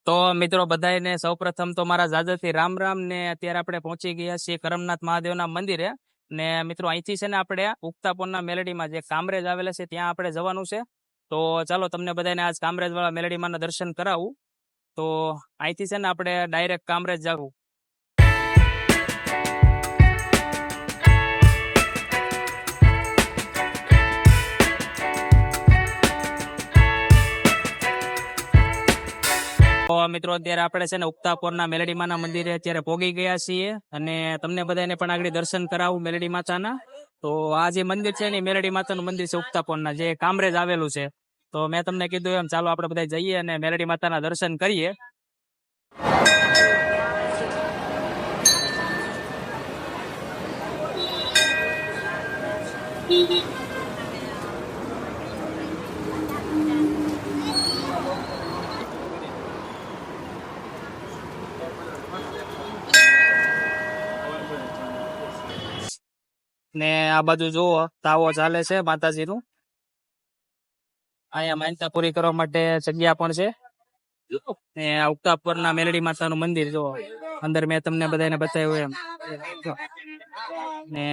તો મિત્રો બધાને સૌપ્રથમ તો મારા જાજરથી રામ રામ ને અત્યારે આપણે પહોંચી ગયા છીએ કરમનાથ મહાદેવના મંદિરે ને મિત્રો અહીંથી છે ને આપણે ઉક્તાપોરના મેલડીમાં જે કામરેજ આવેલા છે ત્યાં આપણે જવાનું છે. તો ચાલો તમને બધાને આજ કામરેજ વાળા મેલડીમાંના દર્શન કરાવું. તો અહીંથી છે ને આપણે ડાયરેક્ટ કામરેજ જવું. તો મિત્રો અત્યારે આપણે છે ને ઉક્તાપોરના મેલડી માના મંદિરે અત્યારે પોગી ગયા છીએ અને તમને બધાને પણ આગળ દર્શન કરાવું મેલડી માતાના. તો આ જે મંદિર છે ને મેલડી માતાનું મંદિર છે ઉક્તાપોરના, જે કામરેજ આવેલું છે. તો મેં તમને કીધું એમ ચાલો આપણે બધા જઈએ અને મેલડી માતાના દર્શન કરીએ. ને આ બાજુ જુઓ તાવો ચાલે છે માતાજીનું. અહીંયા માનતા પૂરી કરવા માટે જગ્યા પણ છે. ને આ ઉક્તાપોરના મેલડી માતાનું મંદિર જો અંદર મેં તમને બધાને બતાવ્યું એમ. ને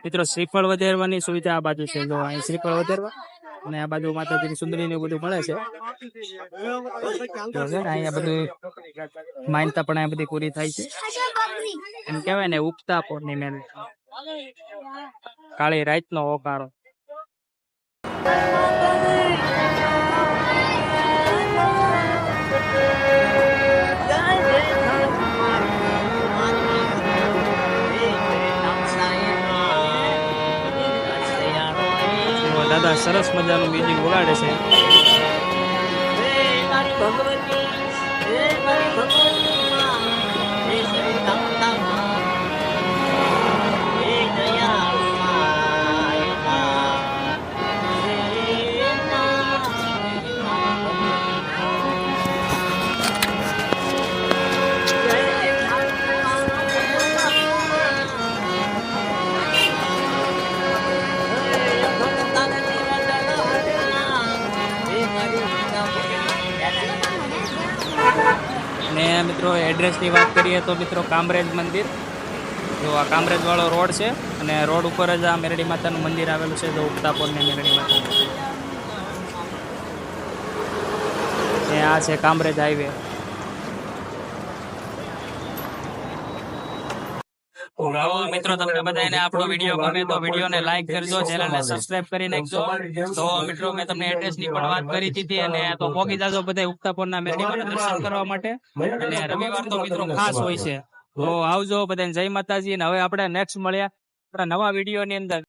મિત્રો શ્રીફળ વધારવાની સુવિધા આ બાજુ છે. જો અહીં શ્રીફળ વધારવા અને આ બાજુ માતાજીની સુંદરી ને બધું મળે છે. અહીંયા બધું માનતા પણ આ બધી પૂરી થાય છે. એમ કેવાય ને ઉક્તાપોરની મેલડી, કાળી રાત નો ઓકારો. દાદા સરસ મજાનું મ્યુઝિક વગાડે છે. ને મિત્રો એડ્રેસ ની વાત કરીએ તો મિત્રો કામરેજ મંદિર, જો આ કામરેજ વાળો રોડ છે અને રોડ ઉપર જ આ મેલડી માતાનું મંદિર આવેલું છે. જો ઉક્તાપોરની મેલડી માતા, આ છે કામરેજ હાઈવે. મિત્રો તમને બધાને આપણો વિડીયો ગમે તો વિડીયોને લાઈક કરજો, ચેનલને સબસ્ક્રાઇબ કરી નાખજો. તો મિત્રો મેં તમને એડ્રેસ ની પણ વાત કરી હતી અને તો પોગી જાજો બધા ઉક્તાપોરના મેલડી માના દર્શન કરવા માટે. અને રવિવાર તો મિત્રો ખાસ હોય છે. તો આવજો બધાને જય માતાજી. અને હવે આપણે નેક્સ્ટ મળ્યા નવા વિડીયો ની અંદર.